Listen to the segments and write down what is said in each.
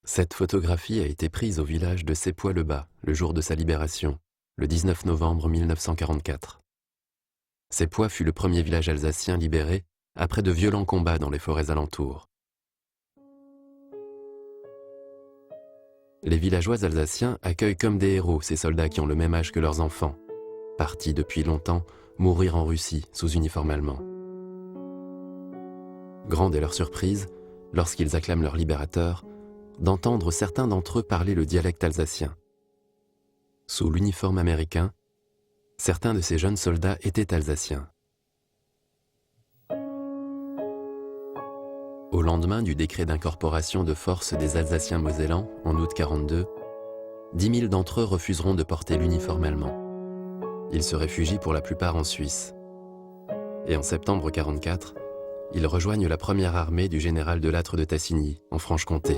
Cette photographie a été prise au village de Sépois-le-Bas, le jour de sa libération, le 19 novembre 1944. Sépois fut le premier village alsacien libéré après de violents combats dans les forêts alentours. Les villageois alsaciens accueillent comme des héros ces soldats qui ont le même âge que leurs enfants, partis depuis longtemps mourir en Russie sous uniforme allemand. Grande est leur surprise, lorsqu'ils acclament leur libérateur, d'entendre certains d'entre eux parler le dialecte alsacien. Sous l'uniforme américain, certains de ces jeunes soldats étaient alsaciens. Au lendemain du décret d'incorporation de force des Alsaciens mosellans, en août 1942, 10 000 d'entre eux refuseront de porter l'uniforme allemand. Ils se réfugient pour la plupart en Suisse. Et en septembre 1944, ils rejoignent la première armée du général Delattre de Tassigny, en Franche-Comté.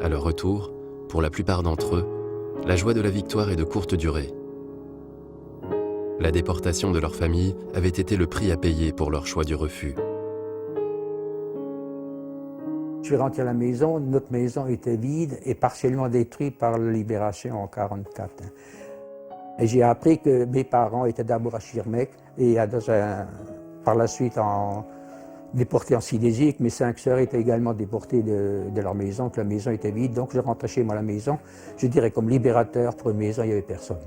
À leur retour, pour la plupart d'entre eux, la joie de la victoire est de courte durée. La déportation de leur famille avait été le prix à payer pour leur choix du refus. Je suis rentré à la maison, notre maison était vide et partiellement détruite par la libération en 1944. Et j'ai appris que mes parents étaient d'abord à Schirmeck et par la suite déportés en Silésie, que mes 5 sœurs étaient également déportées de leur maison, que la maison était vide. Donc je rentrais chez moi à la maison, je dirais comme libérateur pour une maison, il n'y avait personne.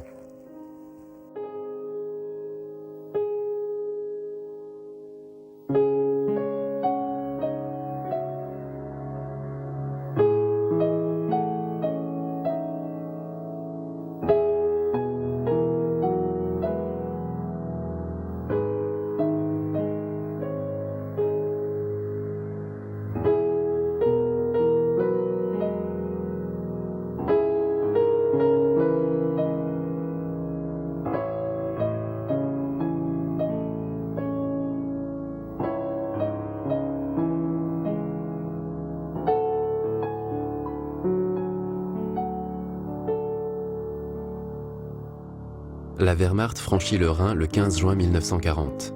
La Wehrmacht franchit le Rhin le 15 juin 1940.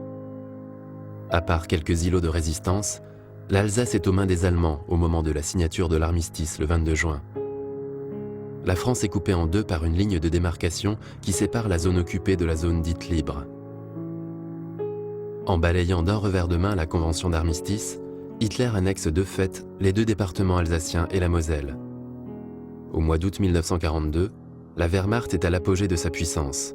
À part quelques îlots de résistance, l'Alsace est aux mains des Allemands au moment de la signature de l'armistice le 22 juin. La France est coupée en deux par une ligne de démarcation qui sépare la zone occupée de la zone dite libre. En balayant d'un revers de main la convention d'armistice, Hitler annexe de fait les 2 départements alsaciens et la Moselle. Au mois d'août 1942, la Wehrmacht est à l'apogée de sa puissance.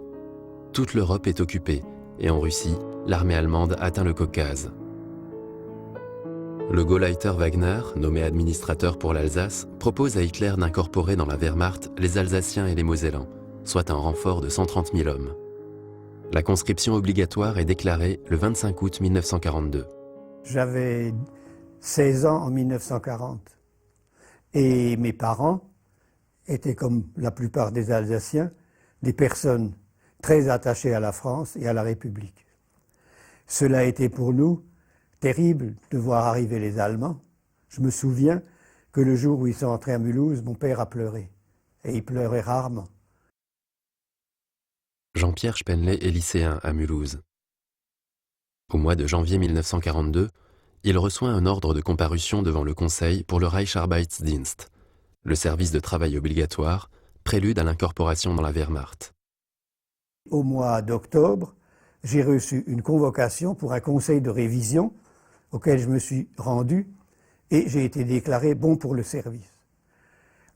Toute l'Europe est occupée, et en Russie, l'armée allemande atteint le Caucase. Le Gauleiter Wagner, nommé administrateur pour l'Alsace, propose à Hitler d'incorporer dans la Wehrmacht les Alsaciens et les Mosellans, soit un renfort de 130 000 hommes. La conscription obligatoire est déclarée le 25 août 1942. J'avais 16 ans en 1940 et mes parents étaient, comme la plupart des Alsaciens, des personnes très attachées à la France et à la République. Cela a été pour nous terrible de voir arriver les Allemands. Je me souviens que le jour où ils sont entrés à Mulhouse, mon père a pleuré. Et il pleurait rarement. Jean-Pierre Spenley est lycéen à Mulhouse. Au mois de janvier 1942, il reçoit un ordre de comparution devant le Conseil pour le Reicharbeitsdienst, le service de travail obligatoire, prélude à l'incorporation dans la Wehrmacht. Au mois d'octobre, j'ai reçu une convocation pour un conseil de révision auquel je me suis rendu et j'ai été déclaré bon pour le service.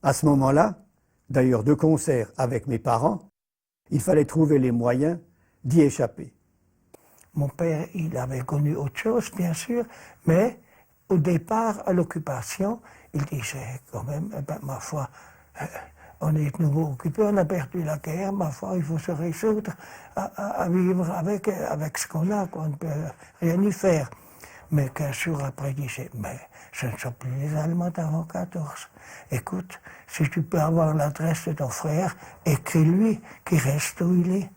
À ce moment-là, d'ailleurs de concert avec mes parents, il fallait trouver les moyens d'y échapper. Mon père, il avait connu autre chose, bien sûr, mais au départ, à l'occupation, il disait quand même, ma foi, on est de nouveau occupé, on a perdu la guerre, ma foi, il faut se résoudre à vivre avec ce qu'on a, qu'on ne peut rien y faire. Mais 15 jours après, il disait, mais ce ne sont plus les Allemands d'avant 14. Écoute, si tu peux avoir l'adresse de ton frère, écris-lui qu'il reste où il est.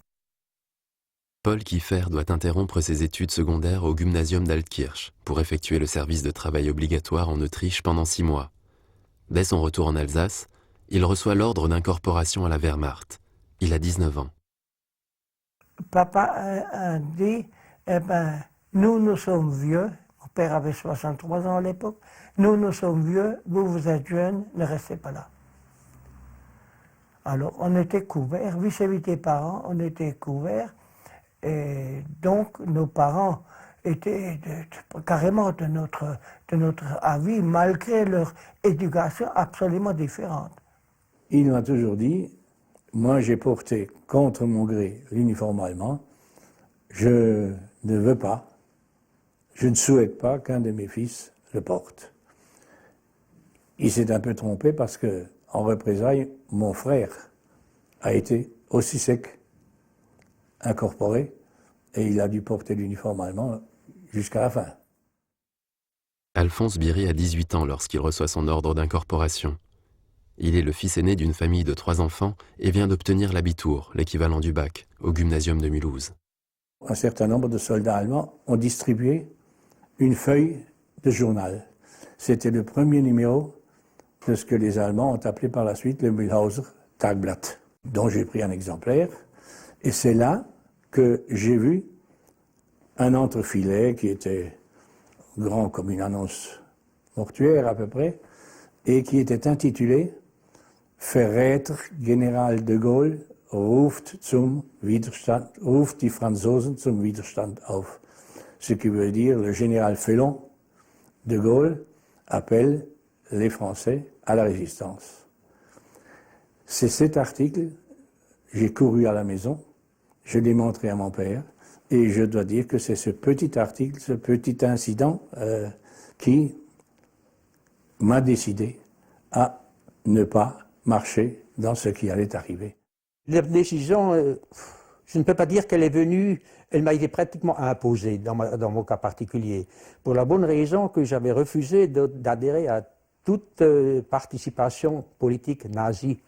Paul Kiefer doit interrompre ses études secondaires au Gymnasium d'Altkirch pour effectuer le service de travail obligatoire en Autriche pendant 6 mois. Dès son retour en Alsace, il reçoit l'ordre d'incorporation à la Wehrmacht. Il a 19 ans. Papa a dit, eh ben, nous sommes vieux, mon père avait 63 ans à l'époque. Nous sommes vieux, vous êtes jeunes, ne restez pas là. Alors, on était couverts, vis-à-vis des parents, on était couverts. Et donc, nos parents étaient carrément de notre avis, malgré leur éducation absolument différente. Il m'a toujours dit, moi j'ai porté contre mon gré l'uniforme allemand, je ne veux pas, je ne souhaite pas qu'un de mes fils le porte. Il s'est un peu trompé parce que, en représailles, mon frère a été aussi sec, incorporé, et il a dû porter l'uniforme allemand jusqu'à la fin. Alphonse Biry a 18 ans lorsqu'il reçoit son ordre d'incorporation. Il est le fils aîné d'une famille de 3 enfants et vient d'obtenir l'abitur, l'équivalent du bac, au gymnasium de Mulhouse. Un certain nombre de soldats allemands ont distribué une feuille de journal. C'était le premier numéro de ce que les Allemands ont appelé par la suite le Mühlhauser Tagblatt, dont j'ai pris un exemplaire. Et c'est là que j'ai vu un entrefilet qui était grand comme une annonce mortuaire à peu près, et qui était intitulé « Verräter General de Gaulle ruft die Franzosen zum Widerstand auf », ce qui veut dire « Le général félon de Gaulle appelle les Français à la résistance ». C'est cet article, j'ai couru à la maison, je l'ai montré à mon père, et je dois dire que c'est ce petit article, ce petit incident qui m'a décidé à ne pas marcher dans ce qui allait arriver. La décision, je ne peux pas dire qu'elle est venue, elle m'a été pratiquement imposée dans mon cas particulier, pour la bonne raison que j'avais refusé d'adhérer à toute participation politique nazie.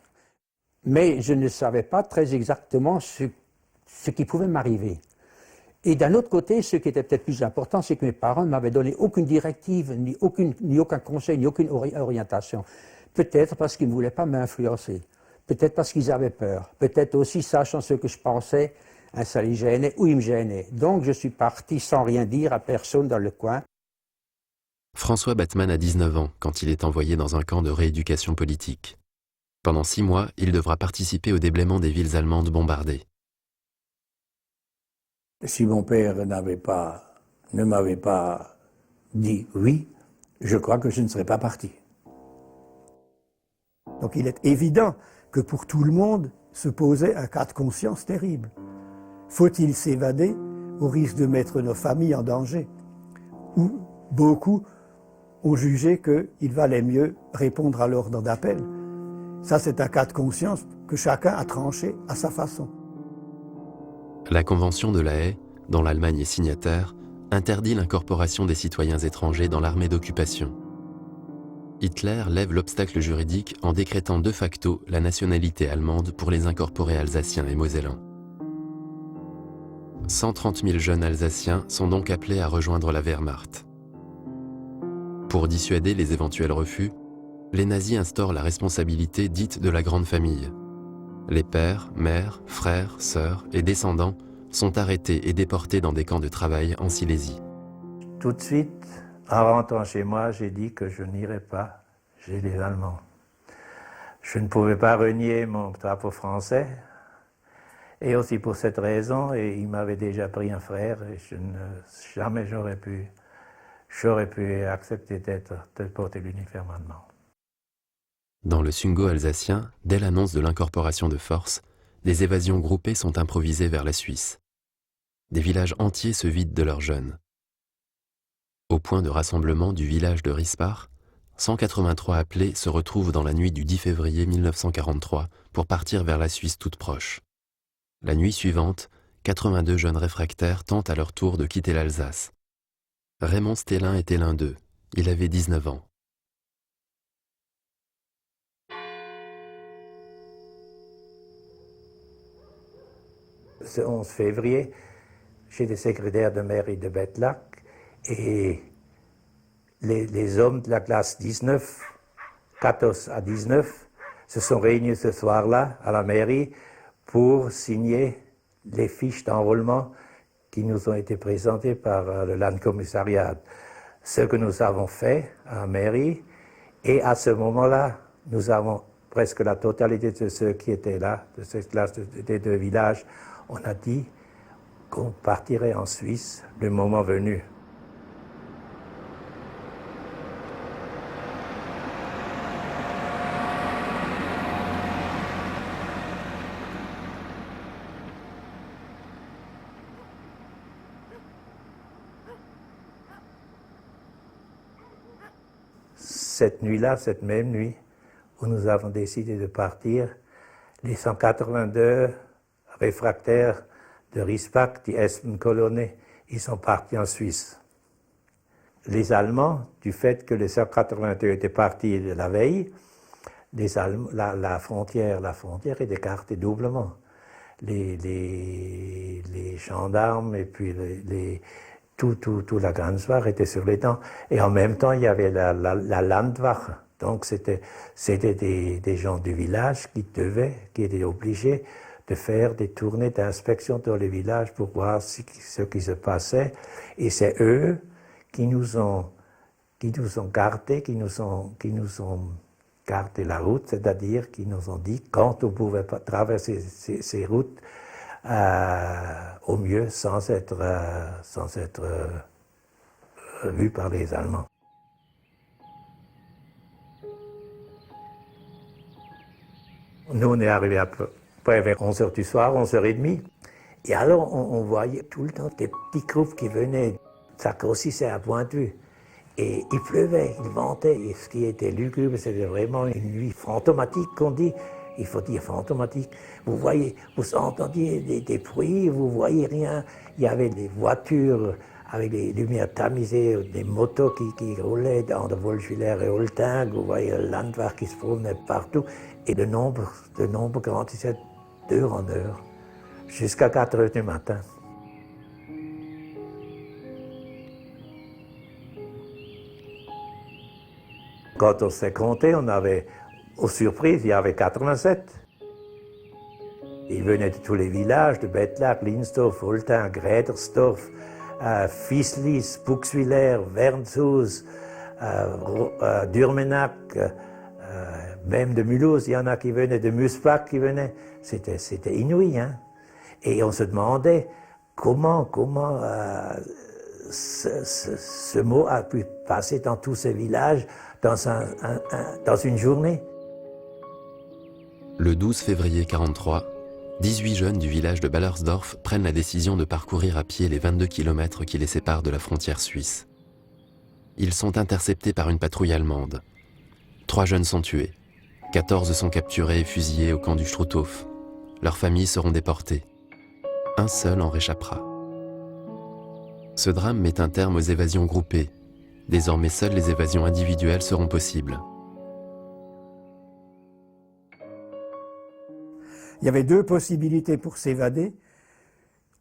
Mais je ne savais pas très exactement ce qui pouvait m'arriver. Et d'un autre côté, ce qui était peut-être plus important, c'est que mes parents ne m'avaient donné aucune directive, ni aucun conseil, ni aucune orientation. Peut-être parce qu'ils ne voulaient pas m'influencer, peut-être parce qu'ils avaient peur, peut-être aussi sachant ce que je pensais, ça les gênait ou ils me gênaient. Donc je suis parti sans rien dire à personne dans le coin. François Batman a 19 ans quand il est envoyé dans un camp de rééducation politique. Pendant 6 mois, il devra participer au déblaiement des villes allemandes bombardées. Si mon père ne m'avait pas dit oui, je crois que je ne serais pas parti. Donc il est évident que pour tout le monde se posait un cas de conscience terrible. Faut-il s'évader au risque de mettre nos familles en danger? Ou beaucoup ont jugé qu'il valait mieux répondre à l'ordre d'appel. Ça, c'est un cas de conscience que chacun a tranché à sa façon. La Convention de La Haye, dont l'Allemagne est signataire, interdit l'incorporation des citoyens étrangers dans l'armée d'occupation. Hitler lève l'obstacle juridique en décrétant de facto la nationalité allemande pour les incorporés alsaciens et mosellans. 130 000 jeunes Alsaciens sont donc appelés à rejoindre la Wehrmacht. Pour dissuader les éventuels refus, les nazis instaurent la responsabilité dite de la grande famille. Les pères, mères, frères, sœurs et descendants sont arrêtés et déportés dans des camps de travail en Silésie. Tout de suite, en rentrant chez moi, j'ai dit que je n'irais pas chez les Allemands. Je ne pouvais pas renier mon drapeau français, et aussi pour cette raison, et il m'avait déjà pris un frère, et jamais j'aurais pu accepter de porter l'uniforme allemand. Dans le Sungo alsacien, dès l'annonce de l'incorporation de force, des évasions groupées sont improvisées vers la Suisse. Des villages entiers se vident de leurs jeunes. Au point de rassemblement du village de Rispar, 183 appelés se retrouvent dans la nuit du 10 février 1943 pour partir vers la Suisse toute proche. La nuit suivante, 82 jeunes réfractaires tentent à leur tour de quitter l'Alsace. Raymond Stellin était l'un d'eux. Il avait 19 ans. Ce 11 février, j'étais secrétaire de mairie de Bettlack et les hommes de la classe 19, 14 à 19, se sont réunis ce soir-là à la mairie pour signer les fiches d'enrôlement qui nous ont été présentées par le Landkommissariat. ce que nous avons fait à Mairie. Et à ce moment-là, nous avons presque la totalité de ceux qui étaient là, de cette classe des 2 villages. On a dit qu'on partirait en Suisse le moment venu. Cette nuit-là, cette même nuit, où nous avons décidé de partir, les 182 réfractaires de Rispach, die Espenkolonne, ils sont partis en Suisse. Les Allemands, du fait que les 182 étaient partis de la veille, la frontière est écartée doublement. Les gendarmes et puis tout la grande soirée était sur les dents. Et en même temps, il y avait la Landwache. Donc c'était des gens du village qui étaient obligés de faire des tournées d'inspection dans les villages pour voir ce qui se passait. Et c'est eux qui nous ont gardé, qui nous ont gardé la route, c'est-à-dire qui nous ont dit quand on pouvait traverser ces routes, au mieux sans être vu par les Allemands. Nous, on est arrivés à peu près vers 11h du soir, 11h30. Et alors, on voyait tout le temps des petits groupes qui venaient. Ça grossissait à point de vue. Et il pleuvait, il ventait. Et ce qui était lugubre, c'était vraiment une nuit fantomatique qu'on dit. Il faut dire fantomatique. Vous entendiez des bruits, vous voyez rien. Il y avait des voitures avec des lumières tamisées, des motos qui roulaient dans de Wolfwiller et Oltang. Vous voyez le Landwehr qui se promenait partout. Et le nombre grandissait d'heure en heure, jusqu'à 4h du matin. Quand on s'est compté, aux surprises, il y avait 87. Ils venaient de tous les villages, de Bettlach, Linsdorf, Oltang, Gredersdorf, Fieslis, Buxwiller, Wernshus, Durmenach, même de Mulhouse, il y en a qui venaient, de Muspach qui venaient. C'était inouï, hein. Et on se demandait comment ce mot a pu passer dans tous ces villages dans une journée. Le 12 février 1943, 18 jeunes du village de Ballersdorf prennent la décision de parcourir à pied les 22 km qui les séparent de la frontière suisse. Ils sont interceptés par une patrouille allemande. 3 jeunes sont tués. 14 sont capturés et fusillés au camp du Struthof. Leurs familles seront déportées. Un seul en réchappera. Ce drame met un terme aux évasions groupées. Désormais, seules les évasions individuelles seront possibles. Il y avait 2 possibilités pour s'évader.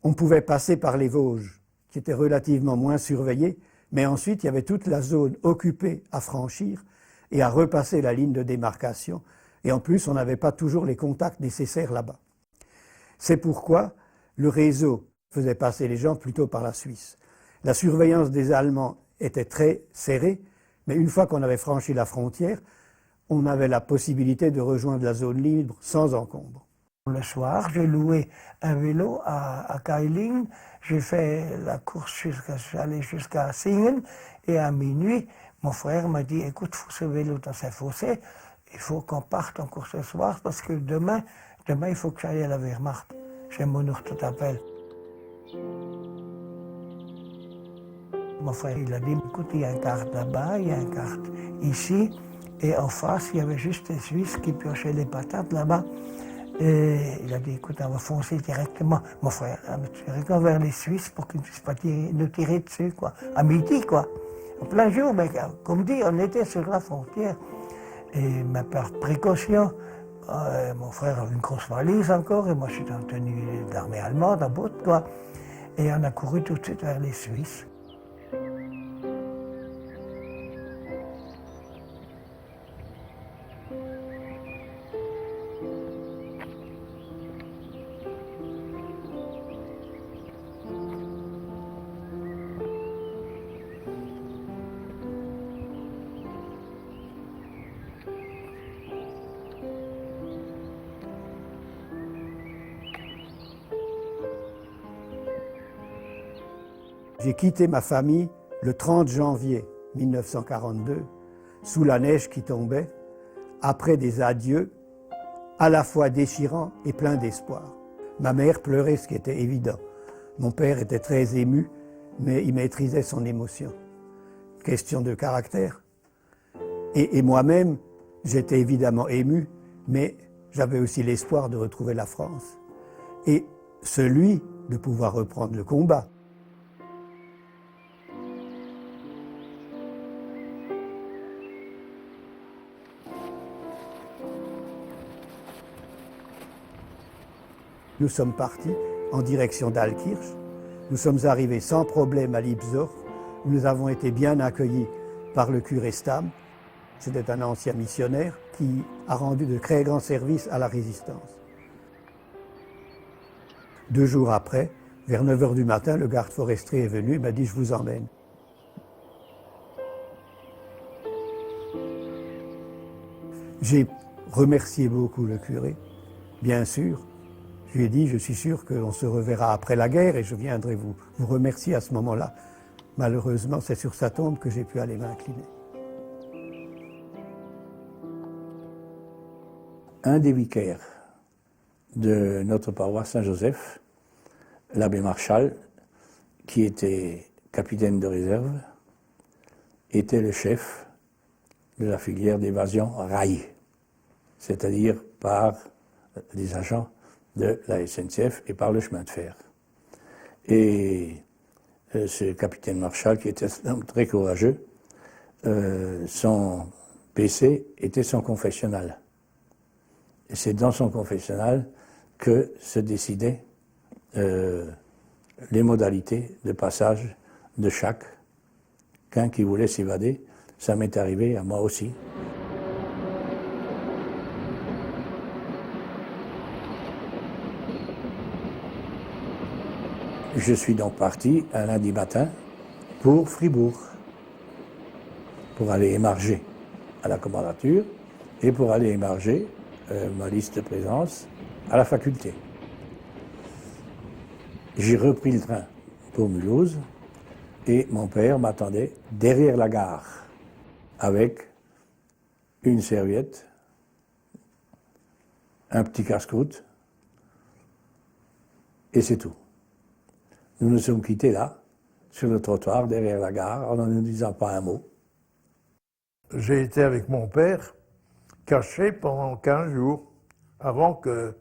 On pouvait passer par les Vosges, qui étaient relativement moins surveillées, mais ensuite il y avait toute la zone occupée à franchir et à repasser la ligne de démarcation. Et en plus, on n'avait pas toujours les contacts nécessaires là-bas. C'est pourquoi le réseau faisait passer les gens plutôt par la Suisse. La surveillance des Allemands était très serrée, mais une fois qu'on avait franchi la frontière, on avait la possibilité de rejoindre la zone libre sans encombre. Le soir, j'ai loué un vélo à Keiling, j'ai fait la course j'allais jusqu'à Singen, et à minuit, mon frère m'a dit, écoute, il faut ce vélo dans ce fossé, il faut qu'on parte en course ce soir, parce que demain il faut que j'aille à la Wehrmacht. J'ai mon tout appel. Mon frère, il a dit, écoute, il y a une carte là-bas, il y a une carte ici, et en face, il y avait juste les Suisses qui piochaient les patates là-bas. Et il a dit, écoute, on va foncer directement, mon frère, directement vers les Suisses pour qu'ils ne puissent pas nous tirer dessus, quoi. À midi, quoi. En plein jour, mais comme dit, on était sur la frontière. Et mais par précaution, mon frère avait une grosse valise encore, et moi je suis en tenue d'armée allemande, en botte, quoi. Et on a couru tout de suite vers les Suisses. J'ai quitté ma famille le 30 janvier 1942, sous la neige qui tombait, après des adieux à la fois déchirants et pleins d'espoir. Ma mère pleurait, ce qui était évident. Mon père était très ému, mais il maîtrisait son émotion. Question de caractère. Et moi-même, j'étais évidemment ému, mais j'avais aussi l'espoir de retrouver la France. Et celui de pouvoir reprendre le combat. Nous sommes partis en direction d'Altkirch. Nous sommes arrivés sans problème à Lipsdorf. Nous avons été bien accueillis par le curé Stam. C'était un ancien missionnaire qui a rendu de très grands services à la résistance. 2 jours après, vers 9 h du matin, le garde forestier est venu et m'a dit « je vous emmène ». J'ai remercié beaucoup le curé, bien sûr. Je lui ai dit, je suis sûr qu'on se reverra après la guerre et je viendrai vous remercier à ce moment-là. Malheureusement, c'est sur sa tombe que j'ai pu aller m'incliner. Un des vicaires de notre paroisse Saint-Joseph, l'abbé Marchal, qui était capitaine de réserve, était le chef de la filière d'évasion rail, c'est-à-dire par les agents de la SNCF et par le chemin de fer. Et ce capitaine Marchal, qui était un homme très courageux, son PC était son confessionnal. Et c'est dans son confessionnal que se décidaient les modalités de passage de chacun qui voulait s'évader. Ça m'est arrivé à moi aussi. Je suis donc parti un lundi matin pour Fribourg, pour aller émarger à la commandature et pour aller émarger ma liste de présence à la faculté. J'ai repris le train pour Mulhouse et mon père m'attendait derrière la gare avec une serviette, un petit casse-croûte et c'est tout. Nous nous sommes quittés là, sur le trottoir, derrière la gare, en ne disant pas un mot. J'ai été avec mon père, caché pendant 15 jours, avant que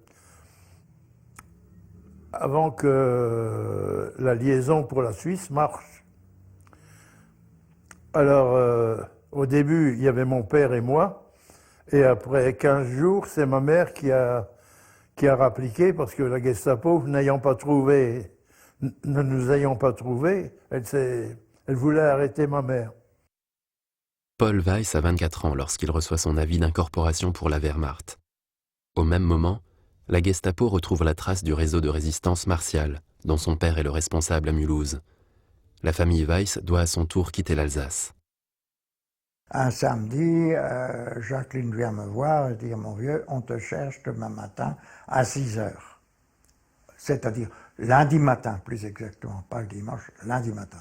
la liaison pour la Suisse marche. Alors, au début, il y avait mon père et moi, et après 15 jours, c'est ma mère qui a rappliqué, parce que la Gestapo, ne nous ayant pas trouvés, elle voulait arrêter ma mère. Paul Weiss a 24 ans lorsqu'il reçoit son avis d'incorporation pour la Wehrmacht. Au même moment, la Gestapo retrouve la trace du réseau de résistance martiale, dont son père est le responsable à Mulhouse. La famille Weiss doit à son tour quitter l'Alsace. Un samedi, Jacqueline vient me voir et dit « Mon vieux, on te cherche demain matin à 6 heures. » C'est-à-dire lundi matin, plus exactement, pas le dimanche, lundi matin.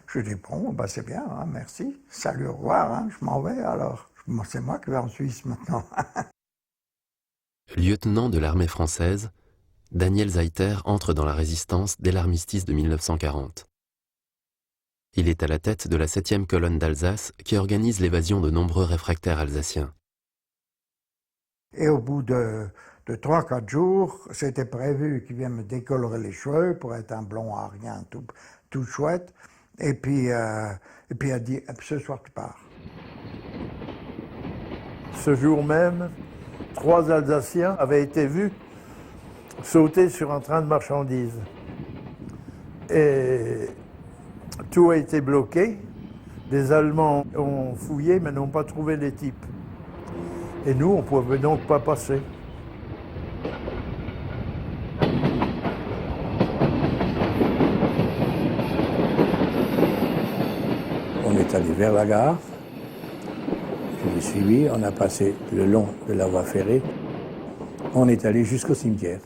Je dis, bon, ben c'est bien, hein, merci, salut, au revoir, hein, je m'en vais alors. C'est moi qui vais en Suisse maintenant. Lieutenant de l'armée française, Daniel Zeiter entre dans la résistance dès l'armistice de 1940. Il est à la tête de la 7e colonne d'Alsace qui organise l'évasion de nombreux réfractaires alsaciens. Et au bout de 3-4 jours, c'était prévu qu'il vienne me décolorer les cheveux pour être un blond arien tout chouette. Et puis elle a dit, ce soir tu pars. Ce jour même, 3 Alsaciens avaient été vus sauter sur un train de marchandises. Et tout a été bloqué. Les Allemands ont fouillé mais n'ont pas trouvé les types. Et nous, on ne pouvait donc pas passer. On est allé vers la gare, je l'ai suivi, on a passé le long de la voie ferrée, on est allé jusqu'au cimetière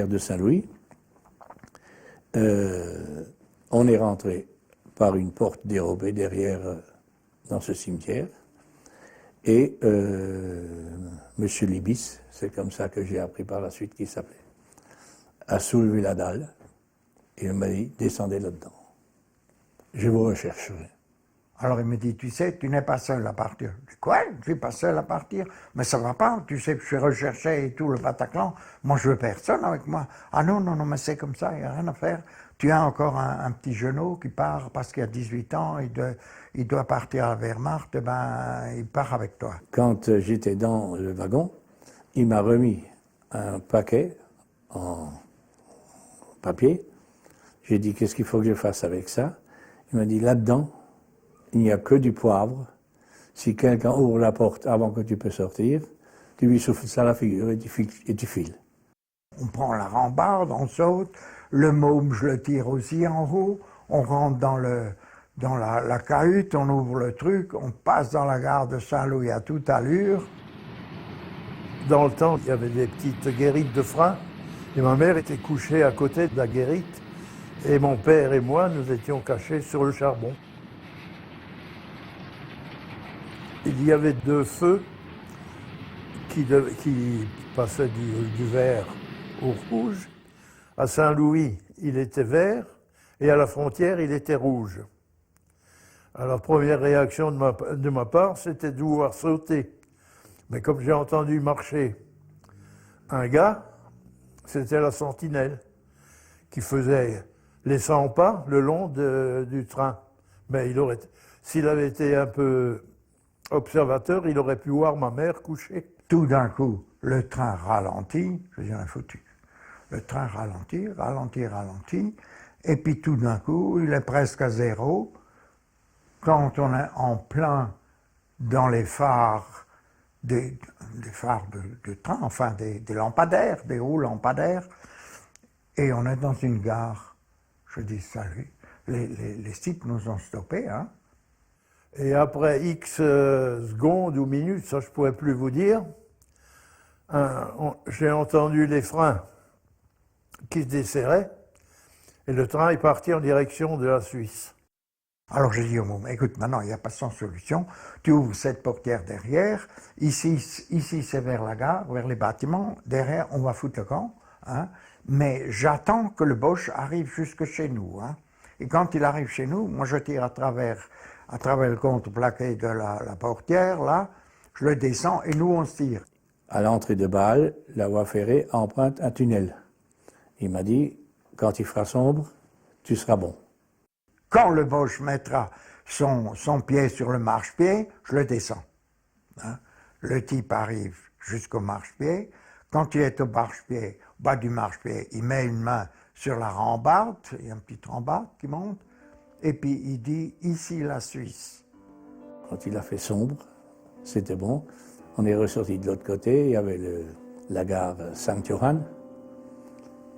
de Saint-Louis, On est rentré par une porte dérobée derrière, dans ce cimetière. Et M. Libis, c'est comme ça que j'ai appris par la suite qu'il s'appelait, a soulevé la dalle et il m'a dit, descendez là-dedans. Je vous rechercherai. Alors il me dit, tu sais, tu n'es pas seul à partir. Je dis, quoi? Je ne suis pas seul à partir. Mais ça ne va pas, tu sais que je suis recherché et tout le Bataclan. Moi, je veux personne avec moi. Ah non, non, non, mais c'est comme ça, il n'y a rien à faire. Tu as encore un petit genou qui part parce qu'il a 18 ans, il doit partir à la Wehrmacht, ben, il part avec toi. Quand j'étais dans le wagon, il m'a remis un paquet en papier. J'ai dit, qu'est-ce qu'il faut que je fasse avec ça? Il m'a dit, là-dedans, il n'y a que du poivre. Si quelqu'un ouvre la porte avant que tu peux sortir, tu lui souffles ça à la figure et tu files. On prend la rambarde, on saute, le môme, je le tire aussi en haut, on rentre dans la cahute, on ouvre le truc, on passe dans la gare de Saint-Louis à toute allure. Dans le temps, il y avait des petites guérites de frein, et ma mère était couchée à côté de la guérite, et mon père et moi, nous étions cachés sur le charbon. Il y avait deux feux qui passaient du vert au rouge. À Saint-Louis, il était vert, et à la frontière, il était rouge. Alors, première réaction de ma part, c'était de vouloir sauter. Mais comme j'ai entendu marcher un gars, c'était la sentinelle, qui faisait les 100 pas le long du train. Mais s'il avait été un peu observateur, il aurait pu voir ma mère couchée. Tout d'un coup, le train ralentit, je dis, on est foutu. Le train ralentit, ralentit, et puis tout d'un coup, il est presque à zéro. Quand on est en plein dans les phares, des phares de train, enfin des lampadaires, des hauts lampadaires, et on est dans une gare. Je dis, salut, les sites nous ont stoppés, hein. Et après X secondes ou minutes, ça je ne pourrais plus vous dire, j'ai entendu les freins qui se desserraient, et le train est parti en direction de la Suisse. Alors j'ai dit au môme, écoute, maintenant il n'y a pas sans solution, tu ouvres cette portière derrière, ici c'est vers la gare, vers les bâtiments, derrière on va foutre le camp, hein, mais j'attends que le Boche arrive jusque chez nous. Hein. Et quand il arrive chez nous, moi je tire à travers le contreplaqué de la portière, là, je le descends et nous on se tire. À l'entrée de Bâle, la voie ferrée emprunte un tunnel. Il m'a dit, quand il fera sombre, tu seras bon. Quand le Boche mettra son pied sur le marchepied, je le descends. Hein. Le type arrive jusqu'au marchepied. Quand il est au marchepied, au bas du marchepied, il met une main sur la rambarde, il y a une petite rambarde qui monte, et puis il dit, ici la Suisse. Quand il a fait sombre, c'était bon. On est ressorti de l'autre côté, il y avait la gare Saint-Johann.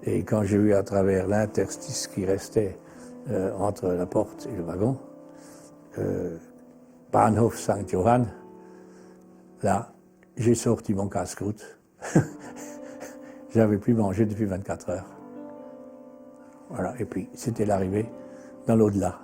Et quand j'ai vu à travers l'interstice qui restait entre la porte et le wagon, Bahnhof Saint-Johann, là, j'ai sorti mon casse-croûte. J'avais plus mangé depuis 24 heures. Voilà, et puis c'était l'arrivée dans l'au-delà.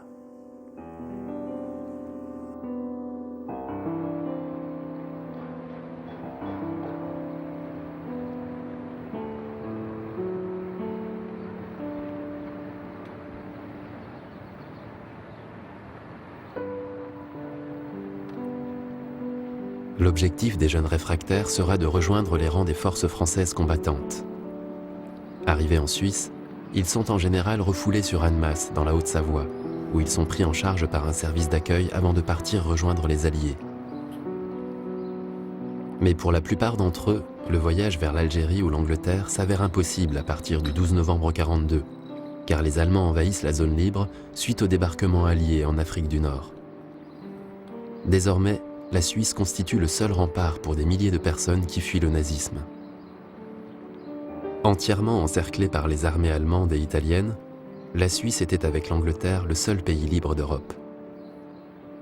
L'objectif des jeunes réfractaires sera de rejoindre les rangs des forces françaises combattantes. Arrivés en Suisse, ils sont en général refoulés sur Annemasse, dans la Haute-Savoie, où ils sont pris en charge par un service d'accueil avant de partir rejoindre les Alliés. Mais pour la plupart d'entre eux, le voyage vers l'Algérie ou l'Angleterre s'avère impossible à partir du 12 novembre 1942, car les Allemands envahissent la zone libre suite au débarquement allié en Afrique du Nord. Désormais, la Suisse constitue le seul rempart pour des milliers de personnes qui fuient le nazisme. Entièrement encerclée par les armées allemandes et italiennes, la Suisse était avec l'Angleterre le seul pays libre d'Europe.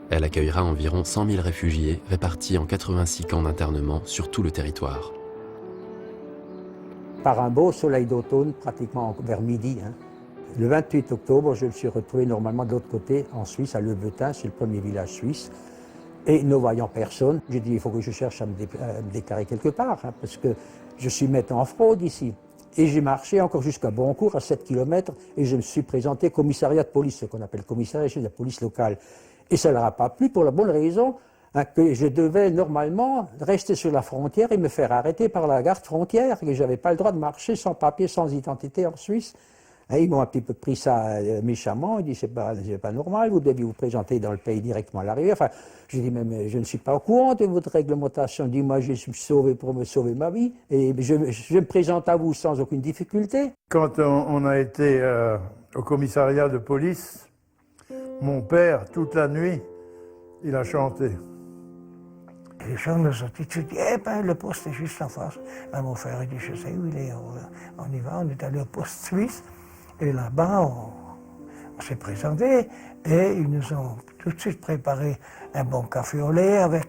Elle accueillera environ 100 000 réfugiés répartis en 86 camps d'internement sur tout le territoire. Par un beau soleil d'automne, pratiquement vers midi, hein, Le 28 octobre, je me suis retrouvé normalement de l'autre côté, en Suisse, à Levetin, c'est le premier village suisse. Et ne voyant personne, j'ai dit il faut que je cherche à me déclarer quelque part, hein, parce que je suis maintenant en fraude ici. Et j'ai marché encore jusqu'à Boncourt, à 7 km, et je me suis présenté au commissariat de police, ce qu'on appelle le commissariat de la police locale. Et ça ne leur a pas plu pour la bonne raison hein, que je devais normalement rester sur la frontière et me faire arrêter par la garde frontière, que je n'avais pas le droit de marcher sans papier, sans identité en Suisse. Et ils m'ont un petit peu pris ça méchamment, ils disent c'est pas normal, vous deviez vous présenter dans le pays directement à l'arrivée. Enfin, j'ai dit mais je ne suis pas au courant de votre réglementation, je dis moi je suis sauvé pour me sauver ma vie et je me présente à vous sans aucune difficulté. Quand on a été au commissariat de police, mon père, toute la nuit, il a chanté. Les gens nous ont dit, eh ben le poste est juste en face. Ben, mon frère a dit, je sais où il est, on y va, on est allé au poste suisse. Et là-bas, on s'est présenté et ils nous ont tout de suite préparé un bon café au lait avec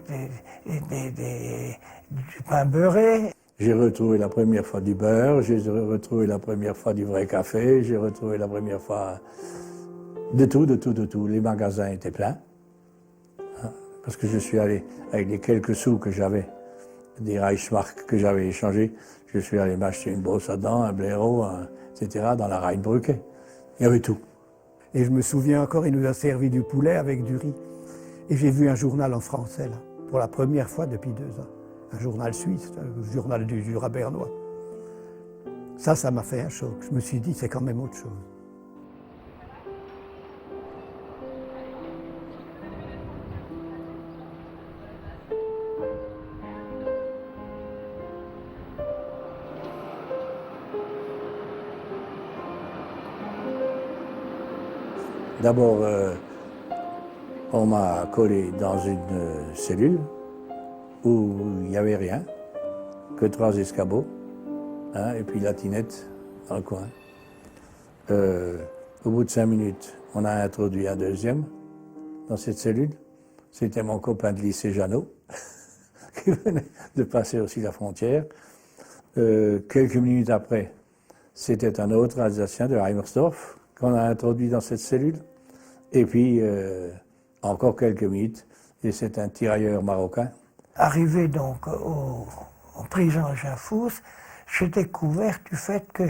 du pain beurré. J'ai retrouvé la première fois du beurre, j'ai retrouvé la première fois du vrai café, j'ai retrouvé la première fois de tout. Les magasins étaient pleins. Hein, parce que je suis allé, avec les quelques sous que j'avais, des Reichsmark que j'avais échangés, je suis allé m'acheter une brosse à dents, un blaireau, etc., dans la Rheinbrücke. Il y avait tout. Et je me souviens encore, il nous a servi du poulet avec du riz. Et j'ai vu un journal en français, là, pour la première fois depuis 2 ans. Un journal suisse, un journal du Jura bernois. Ça m'a fait un choc. Je me suis dit, c'est quand même autre chose. D'abord, on m'a collé dans une cellule où il n'y avait rien, que 3 escabeaux, hein, et puis la tinette dans le coin. Au bout de 5 minutes, on a introduit un deuxième dans cette cellule. C'était mon copain de lycée Jeannot, qui venait de passer aussi la frontière. Quelques minutes après, c'était un autre Alsacien de Heimersdorf qu'on a introduit dans cette cellule. Et puis, encore quelques minutes, et c'est un tirailleur marocain. Arrivé donc en prison à Jafous, j'étais couvert du fait que,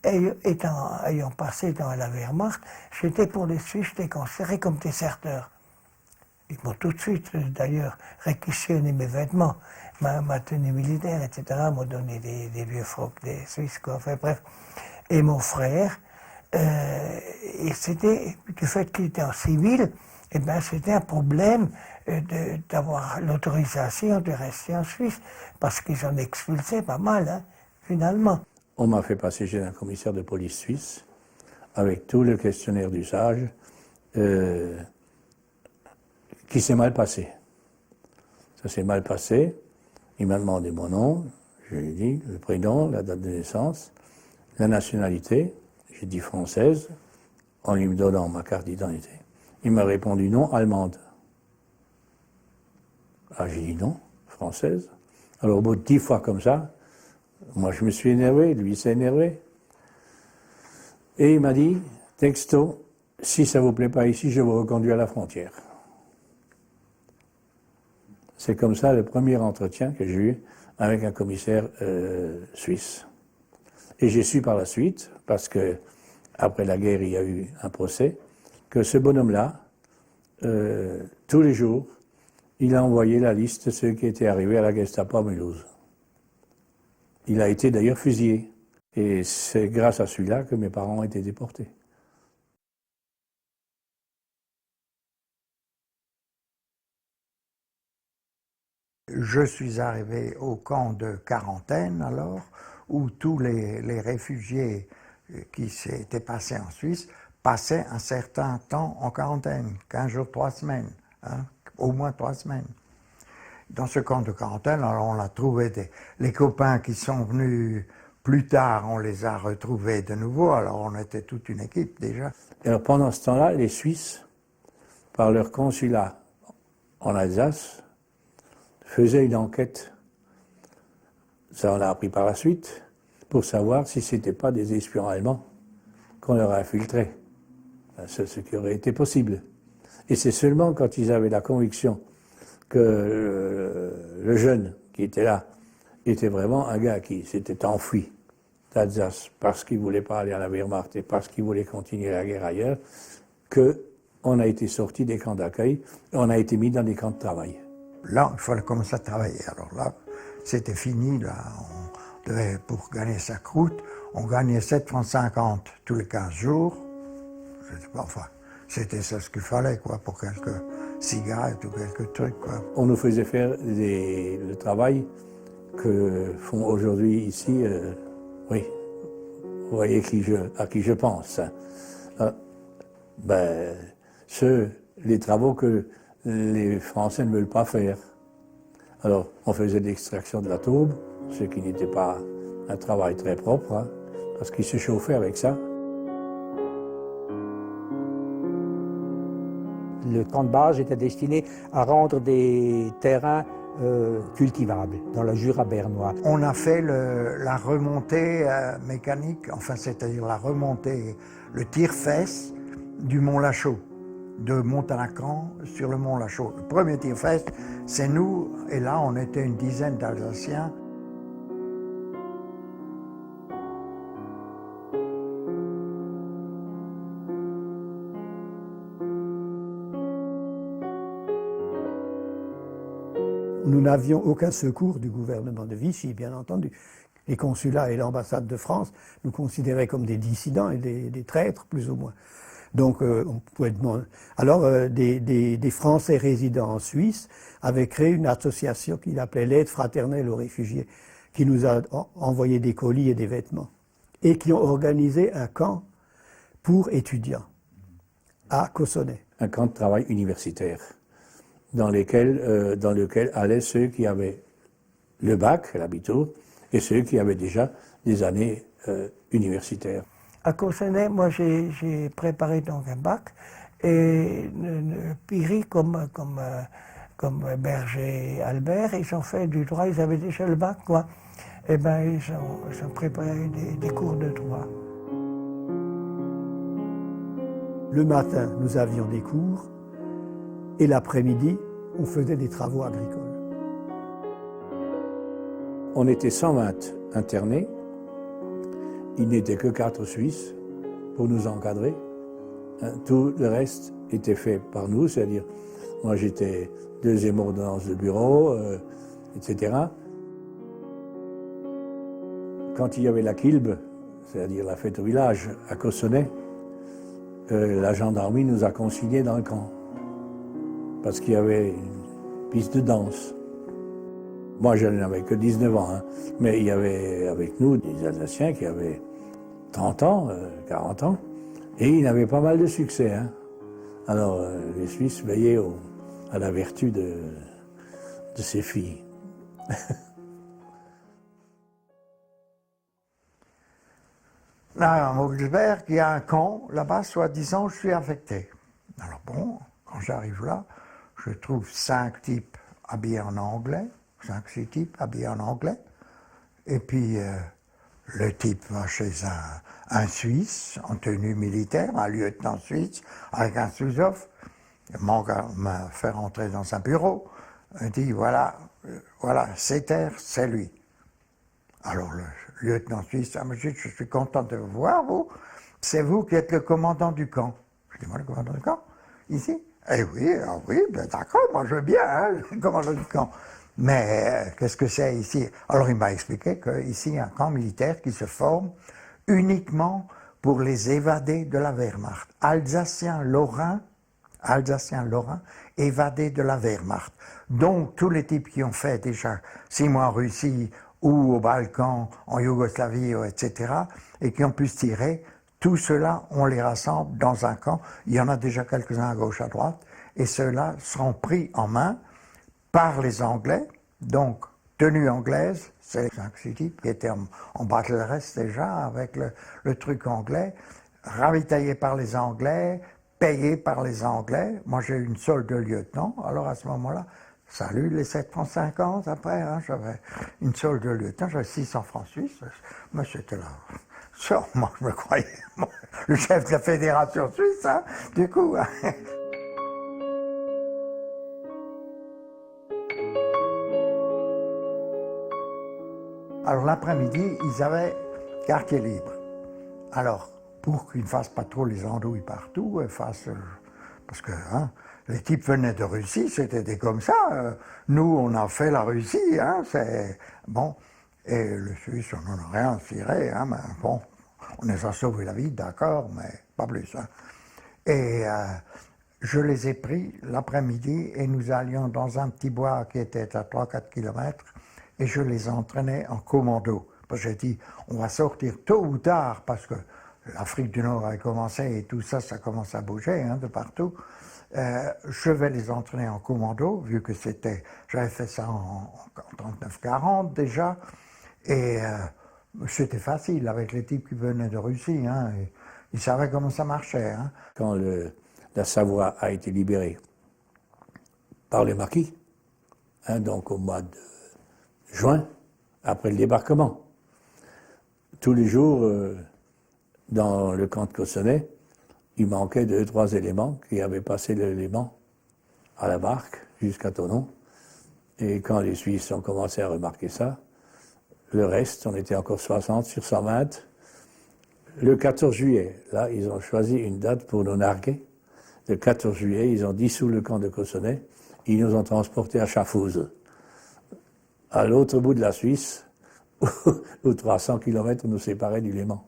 ayant passé dans la Wehrmacht, j'étais pour les Suisses, j'étais considéré comme déserteur. Ils m'ont tout de suite, d'ailleurs, réquisitionné mes vêtements, ma tenue militaire, etc., m'ont donné des vieux frocs des Suisses, quoi. Enfin, bref. Et mon frère, et c'était, du fait qu'il était en civil, eh ben, c'était un problème d'avoir l'autorisation de rester en Suisse, parce qu'ils en expulsaient pas mal, hein, finalement. On m'a fait passer chez un commissaire de police suisse, avec tout le questionnaire d'usage, qui s'est mal passé. Ça s'est mal passé, il m'a demandé mon nom, je lui ai dit le prénom, la date de naissance, la nationalité, j'ai dit française, en lui donnant ma carte d'identité. Il m'a répondu non, allemande. Ah, j'ai dit non, française. Alors au bout de 10 fois comme ça, moi je me suis énervé, lui s'est énervé. Et il m'a dit, texto, si ça ne vous plaît pas ici, je vous reconduis à la frontière. C'est comme ça le premier entretien que j'ai eu avec un commissaire suisse. Et j'ai su par la suite, parce que après la guerre, il y a eu un procès, que ce bonhomme-là, tous les jours, il a envoyé la liste de ceux qui étaient arrivés à la Gestapo à Mulhouse. Il a été d'ailleurs fusillé. Et c'est grâce à celui-là que mes parents ont été déportés. Je suis arrivé au camp de quarantaine alors, où tous les réfugiés qui s'étaient passés en Suisse passaient un certain temps en quarantaine, 15 jours, 3 semaines, hein, au moins 3 semaines. Dans ce camp de quarantaine, alors on a trouvé les copains qui sont venus plus tard, on les a retrouvés de nouveau, alors on était toute une équipe déjà. Et alors pendant ce temps-là, les Suisses, par leur consulat en Alsace, faisaient une enquête, ça on l'a appris par la suite, pour savoir si ce n'était pas des espions allemands qu'on leur a infiltré. C'est ce qui aurait été possible. Et c'est seulement quand ils avaient la conviction que le jeune qui était là était vraiment un gars qui s'était enfui d'Alsace parce qu'il ne voulait pas aller à la Wehrmacht et parce qu'il voulait continuer la guerre ailleurs, qu'on a été sorti des camps d'accueil et on a été mis dans des camps de travail. Là, il fallait commencer à travailler. Alors là, c'était fini. Là. On devait, pour gagner sa croûte, on gagnait 7,50 francs tous les 15 jours. Je sais pas, enfin, c'était ça ce qu'il fallait, quoi, pour quelques cigarettes ou quelques trucs, quoi. On nous faisait faire le travail que font aujourd'hui ici, oui, vous voyez à qui je pense. Les travaux que les Français ne veulent pas faire. Alors, on faisait de l'extraction de la taube, ce qui n'était pas un travail très propre, hein, parce qu'ils se chauffaient avec ça. Le camp de base était destiné à rendre des terrains cultivables dans le Jura bernois. On a fait la remontée mécanique, enfin c'est-à-dire la remontée, le tire-fesse du Mont Lachaud, de Montanacan sur le Mont Lachaud. Le premier tire-fesse, c'est nous, et là on était une dizaine d'Alsaciens. Nous n'avions aucun secours du gouvernement de Vichy, bien entendu. Les consulats et l'ambassade de France nous considéraient comme des dissidents et des traîtres, plus ou moins. Donc, on pouvait demander. Alors, des Français résidant en Suisse avaient créé une association qu'ils appelaient l'Aide fraternelle aux réfugiés, qui nous a envoyé des colis et des vêtements, et qui ont organisé un camp pour étudiants à Cossonay. Un camp de travail universitaire, dans lequel allaient ceux qui avaient le bac, l'abitur, et ceux qui avaient déjà des années universitaires. À Cossonay, moi j'ai préparé donc un bac, et Piry, comme Berger Albert, ils ont fait du droit, ils avaient déjà le bac, quoi. Et bien ils ont préparé des cours de droit. Le matin, nous avions des cours, et l'après-midi, on faisait des travaux agricoles. On était 120 internés. Il n'était que 4 Suisses pour nous encadrer. Tout le reste était fait par nous, c'est-à-dire, moi j'étais deuxième ordonnance de bureau, etc. Quand il y avait la Kilbe, c'est-à-dire la fête au village à Cossonay, la gendarmerie nous a consignés dans le camp, parce qu'il y avait une piste de danse. Moi, je n'avais que 19 ans, hein, mais il y avait avec nous des Alsaciens qui avaient 30 ans, 40 ans, et ils avaient pas mal de succès. Hein. Alors, les Suisses veillaient à la vertu de ces filles. Là, à Augsberg, il y a un camp, là-bas, soi-disant, je suis affecté. Alors bon, quand j'arrive là, je trouve 5 types habillés en anglais, 5-6 types habillés en anglais, et puis le type va chez un Suisse, en tenue militaire, un lieutenant suisse, avec un sous-off, il m'a fait rentrer dans un bureau, il dit, voilà, Setter, c'est lui. Alors le lieutenant suisse, ah, monsieur, je suis content de vous voir, vous. C'est vous qui êtes le commandant du camp. Je dis, moi, le commandant du camp? Ici? Eh oui, ben, d'accord, moi je veux bien, hein, le commandant du camp. Mais qu'est-ce que c'est ici? Alors il m'a expliqué qu'ici, il y a un camp militaire qui se forme uniquement pour les évadés de la Wehrmacht. Alsaciens-Lorrains, évadés de la Wehrmacht. Donc tous les types qui ont fait déjà 6 mois en Russie, ou au Balkan, en Yougoslavie, etc., et qui ont pu se tirer, tout cela, on les rassemble dans un camp. Il y en a déjà quelques-uns à gauche, à droite, et ceux-là seront pris en main par les Anglais, donc tenue anglaise, c'est les 5-6 types qui étaient en battle rest déjà, avec le truc anglais, ravitaillés par les Anglais, payés par les Anglais. Moi, j'ai eu une solde de lieutenant, alors à ce moment-là, salut les 7,50 francs après, hein, j'avais une solde de lieutenant, j'avais 600 francs suisses, mais c'était là, Ça, moi, je me croyais moi, le chef de la fédération suisse, hein, du coup. Hein. Alors l'après-midi, ils avaient quartier libre. Alors, pour qu'ils ne fassent pas trop les andouilles partout, parce que hein, les types venaient de Russie, c'était des comme ça. Nous, on a fait la Russie, hein, c'est bon. Et le Suisse, on n'en a rien à cirer, hein, mais bon, on les a sauvé la vie, d'accord, mais pas plus. Hein. Et je les ai pris l'après-midi et nous allions dans un petit bois qui était à 3-4 kilomètres et je les entraînais en commando. Parce que j'ai dit, on va sortir tôt ou tard parce que l'Afrique du Nord avait commencé et tout ça, ça commence à bouger hein, de partout. Je vais les entraîner en commando, vu que j'avais fait ça en 39-40 déjà. Et c'était facile avec les types qui venaient de Russie. Hein, ils savaient comment ça marchait. Hein. Quand la Savoie a été libérée par les maquis, hein, donc au mois de juin, après le débarquement, tous les jours, dans le camp de Cossonay, il manquait 2-3 éléments qui avaient passé l'élément à la barque jusqu'à Thonon. Et quand les Suisses ont commencé à remarquer ça, le reste, on était encore 60 sur 120. Le 14 juillet, là, ils ont choisi une date pour nous narguer. Le 14 juillet, ils ont dissous le camp de Cossonay. Ils nous ont transportés à Schaffhausen, à l'autre bout de la Suisse, où 300 km nous séparaient du Léman.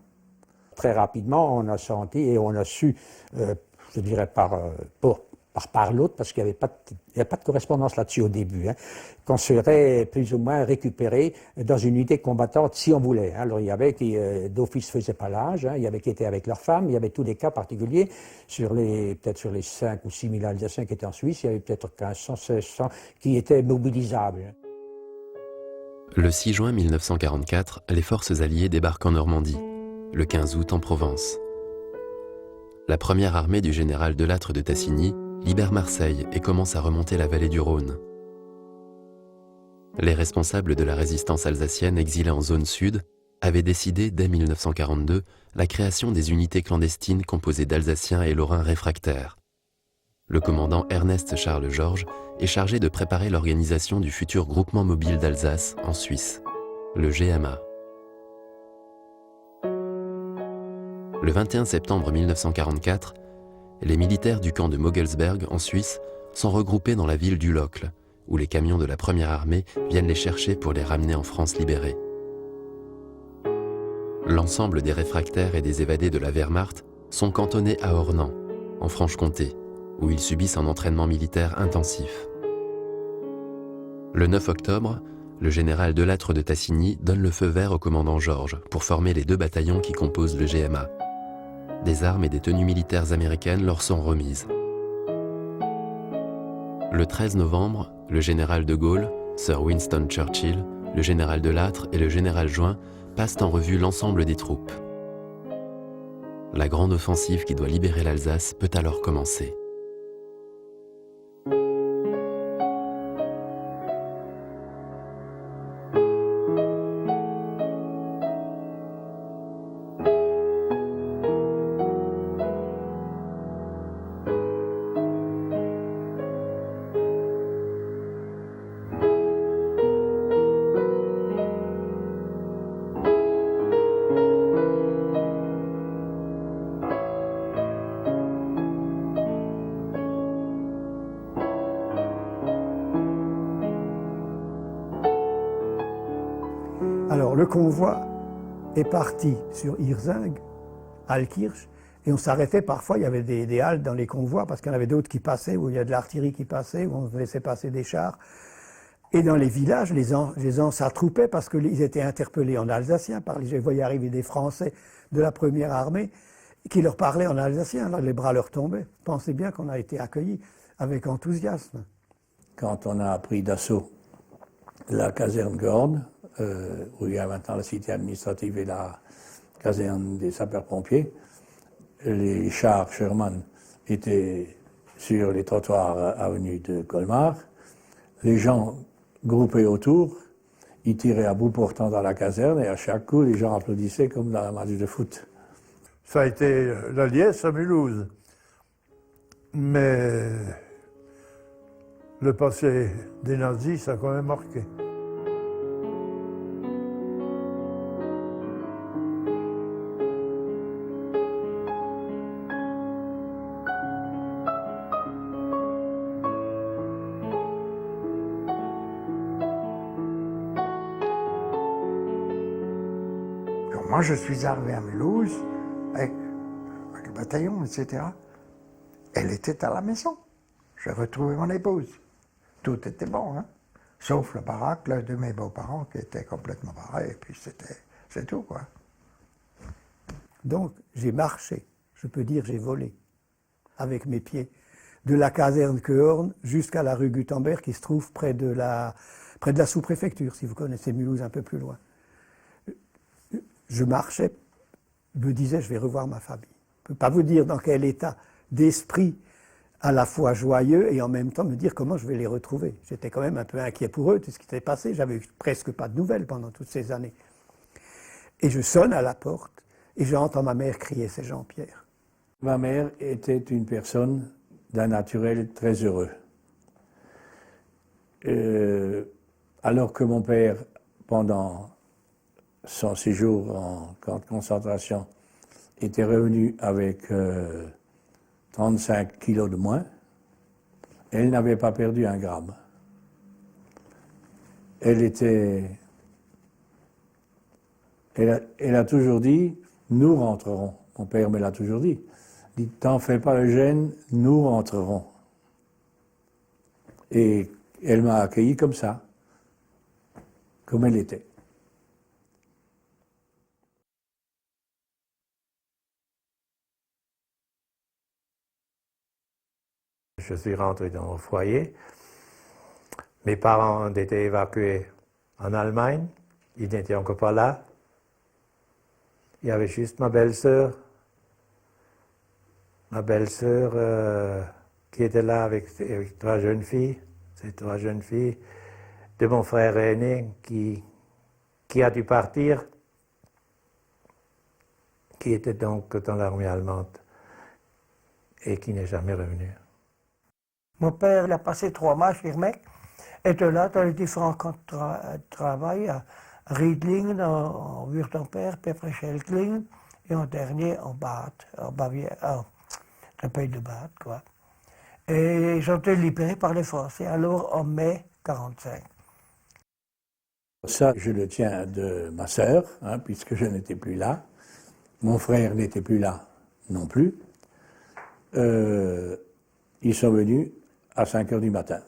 Très rapidement, on a senti et on a su, je dirais par l'autre, parce qu'il n'y avait pas de correspondance là-dessus au début, hein, qu'on serait plus ou moins récupéré dans une unité combattante si on voulait. Hein. Alors il y avait qui d'office ne faisaient pas l'âge, hein, il y avait qui étaient avec leurs femmes, il y avait tous des cas particuliers, peut-être sur les 5 ou 6 000 Alsaciens qui étaient en Suisse, il y avait peut-être 1500, 1600 qui étaient mobilisables. Le 6 juin 1944, les forces alliées débarquent en Normandie, le 15 août en Provence. La première armée du général Delattre de Tassigny libère Marseille et commence à remonter la vallée du Rhône. Les responsables de la résistance alsacienne exilés en zone sud avaient décidé dès 1942 la création des unités clandestines composées d'Alsaciens et Lorrains réfractaires. Le commandant Ernest Charles Georges est chargé de préparer l'organisation du futur groupement mobile d'Alsace en Suisse, le GMA. Le 21 septembre 1944, les militaires du camp de Mogelsberg en Suisse sont regroupés dans la ville du Locle, où les camions de la première armée viennent les chercher pour les ramener en France libérée. L'ensemble des réfractaires et des évadés de la Wehrmacht sont cantonnés à Ornans, en Franche-Comté, où ils subissent un entraînement militaire intensif. Le 9 octobre, le général Delattre de Tassigny donne le feu vert au commandant Georges pour former les 2 bataillons qui composent le GMA. Des armes et des tenues militaires américaines leur sont remises. Le 13 novembre, le général de Gaulle, Sir Winston Churchill, le général Delattre et le général Join passent en revue l'ensemble des troupes. La grande offensive qui doit libérer l'Alsace peut alors commencer. Alors le convoi est parti sur Hirzing, Altkirch, et on s'arrêtait parfois, il y avait des haltes dans les convois, parce qu'il y en avait d'autres qui passaient, où il y a de l'artillerie qui passait, où on laissait passer des chars. Et dans les villages, les gens s'attroupaient parce qu'ils étaient interpellés en alsacien. Je voyais arriver des Français de la première armée qui leur parlaient en alsacien, alors les bras leur tombaient. Pensez bien qu'on a été accueillis avec enthousiasme. Quand on a pris d'assaut la caserne Gorne, où il y a maintenant la cité administrative et la caserne des sapeurs-pompiers, les chars Sherman étaient sur les trottoirs avenue de Colmar, les gens groupés autour, il tirait à bout portant dans la caserne et à chaque coup, les gens applaudissaient comme dans un match de foot. Ça a été la liesse à Mulhouse. Mais le passé des nazis, ça a quand même marqué. Quand moi, je suis arrivé à Mulhouse, avec le bataillon, etc., elle était à la maison. J'ai retrouvé mon épouse. Tout était bon, hein? Sauf le baraque là, de mes beaux-parents qui était complètement barré, et puis c'est tout, quoi. Donc, j'ai marché, je peux dire j'ai volé, avec mes pieds, de la caserne Quehorn jusqu'à la rue Gutenberg qui se trouve près de la sous-préfecture, si vous connaissez Mulhouse un peu plus loin. Je marchais, me disais je vais revoir ma famille. Je ne peux pas vous dire dans quel état d'esprit à la fois joyeux et en même temps me dire comment je vais les retrouver. J'étais quand même un peu inquiet pour eux de ce qui s'était passé, j'avais eu presque pas de nouvelles pendant toutes ces années. Et je sonne à la porte et j'entends ma mère crier, c'est Jean-Pierre. Ma mère était une personne d'un naturel très heureux. Alors que mon père, pendant son séjour en camp de concentration, était revenu avec 35 kilos de moins, elle n'avait pas perdu un gramme. Elle a toujours dit, nous rentrerons. Mon père me l'a toujours dit. Il dit, t'en fais pas Eugène, nous rentrerons. Et elle m'a accueilli comme ça, comme elle était. Je suis rentré dans mon foyer. Mes parents ont été évacués en Allemagne. Ils n'étaient encore pas là. Il y avait juste ma belle-sœur. Ma belle-sœur qui était là avec trois jeunes filles. Ces trois jeunes filles de mon frère aîné qui a dû partir, qui était donc dans l'armée allemande et qui n'est jamais revenu. Mon père, il a passé 3 mois chez Schirmeck, était là dans les différents camps de travail, à Riedlingen, en Württemberg, puis après Schelklingen, et en dernier en Bade, en Bavière, le pays de Bade, quoi. Et ils ont été libérés par les Français, alors en mai 1945. Ça, je le tiens de ma sœur, puisque je n'étais plus là. Mon frère n'était plus là non plus. Ils sont venus à 5 heures du matin.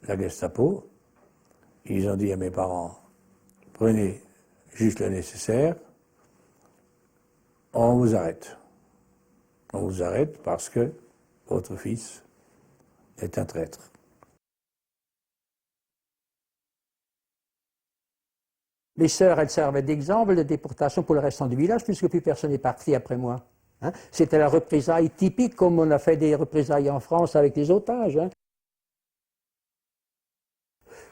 La Gestapo, ils ont dit à mes parents, prenez juste le nécessaire, on vous arrête. On vous arrête parce que votre fils est un traître. Les sœurs, elles servaient d'exemple de déportation pour le restant du village, puisque plus personne n'est parti après moi. Hein? C'était la représaille typique, comme on a fait des représailles en France avec les otages. Hein?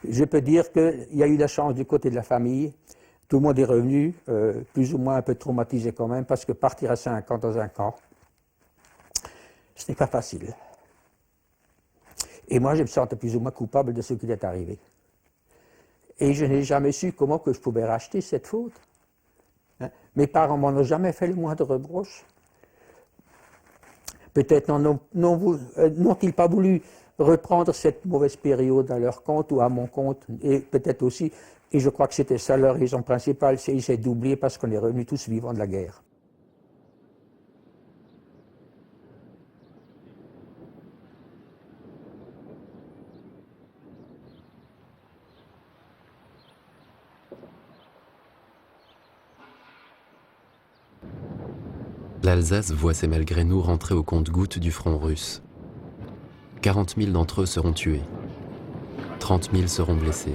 Je peux dire qu'il y a eu la chance du côté de la famille. Tout le monde est revenu, plus ou moins un peu traumatisé quand même, parce que partir à 5 ans dans un camp, ce n'est pas facile. Et moi, je me sentais plus ou moins coupable de ce qui est arrivé. Et je n'ai jamais su comment que je pouvais racheter cette faute. Hein? Mes parents m'en ont jamais fait le moindre reproche. Peut-être n'ont-ils pas voulu reprendre cette mauvaise période à leur compte ou à mon compte, et peut-être aussi, et je crois que c'était ça leur raison principale, c'est essayer d'oublier parce qu'on est revenus tous vivants de la guerre. L'Alsace voit ses malgré-nous rentrer au compte-gouttes du front russe. 40 000 d'entre eux seront tués. 30 000 seront blessés.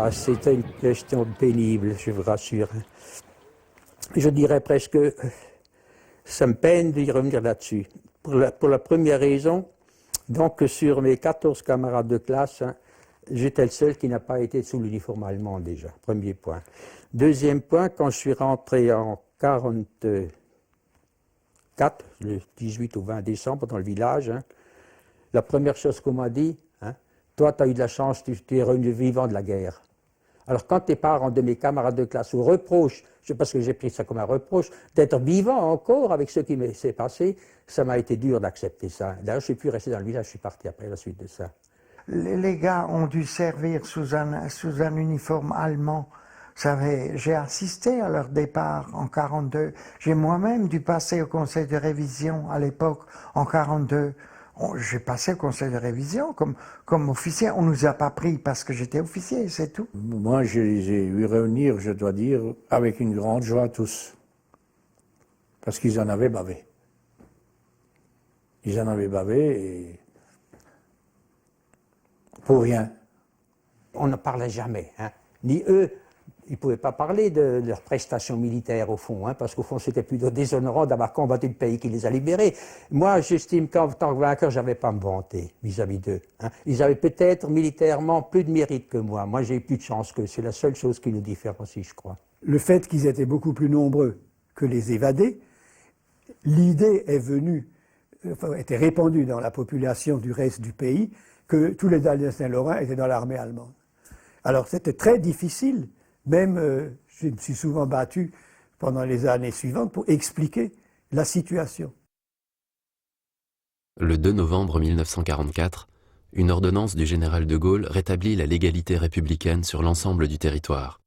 Ah, c'était une question pénible, je vous rassure. Je dirais presque, ça me peine d'y revenir là-dessus. Pour la première raison, donc sur mes 14 camarades de classe, j'étais le seul qui n'a pas été sous l'uniforme allemand déjà, premier point. Deuxième point, quand je suis rentré en 1944, le 18 ou 20 décembre, dans le village, la première chose qu'on m'a dit, toi, tu as eu de la chance, tu es revenu vivant de la guerre. Alors, quand tes parents de mes camarades de classe vous reprochent, je sais pas ce que j'ai pris ça comme un reproche, d'être vivant encore avec ce qui s'est passé, ça m'a été dur d'accepter ça. D'ailleurs, je ne suis plus resté dans le village, je suis parti après la suite de ça. Les gars ont dû servir sous un uniforme allemand. Vous savez, j'ai assisté à leur départ en 1942. J'ai moi-même dû passer au conseil de révision à l'époque, en 1942. J'ai passé au conseil de révision comme officier. On ne nous a pas pris parce que j'étais officier, c'est tout. Moi, je les ai vus revenir, je dois dire, avec une grande joie tous. Parce qu'ils en avaient bavé. Ils en avaient bavé et pour rien. On ne parlait jamais, ni eux. Ils ne pouvaient pas parler de leurs prestations militaires, au fond, parce qu'au fond, c'était plutôt déshonorant d'avoir combattu le pays qui les a libérés. Moi, j'estime qu'en tant que vainqueur, je n'avais pas à me vanter vis-à-vis d'eux. Ils avaient peut-être militairement plus de mérite que moi. Moi, j'ai eu plus de chance qu'eux. C'est la seule chose qui nous différencie, je crois. Le fait qu'ils étaient beaucoup plus nombreux que les évadés, l'idée est venue, était répandue dans la population du reste du pays, que tous les Alsaciens lorrains étaient dans l'armée allemande. Alors, c'était très difficile. Même, je me suis souvent battu pendant les années suivantes pour expliquer la situation. Le 2 novembre 1944, une ordonnance du général de Gaulle rétablit la légalité républicaine sur l'ensemble du territoire.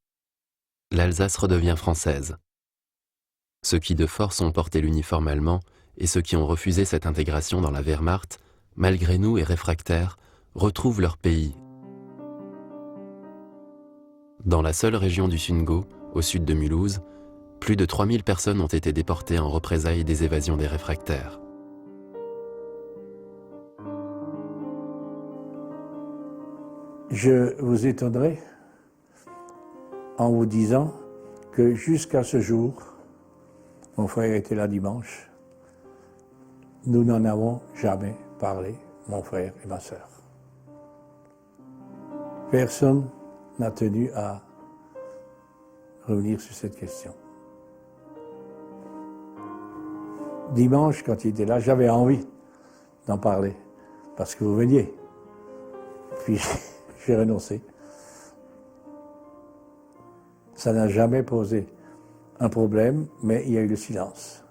L'Alsace redevient française. Ceux qui de force ont porté l'uniforme allemand et ceux qui ont refusé cette intégration dans la Wehrmacht, malgré nous et réfractaires, retrouvent leur pays. Dans la seule région du Sungo, au sud de Mulhouse, plus de 3000 personnes ont été déportées en représailles des évasions des réfractaires. Je vous étonnerai en vous disant que jusqu'à ce jour, mon frère était là dimanche, nous n'en avons jamais parlé, mon frère et ma sœur. Personne n'a tenu à revenir sur cette question. Dimanche, quand il était là, j'avais envie d'en parler, parce que vous veniez. Puis j'ai renoncé. Ça n'a jamais posé un problème, mais il y a eu le silence.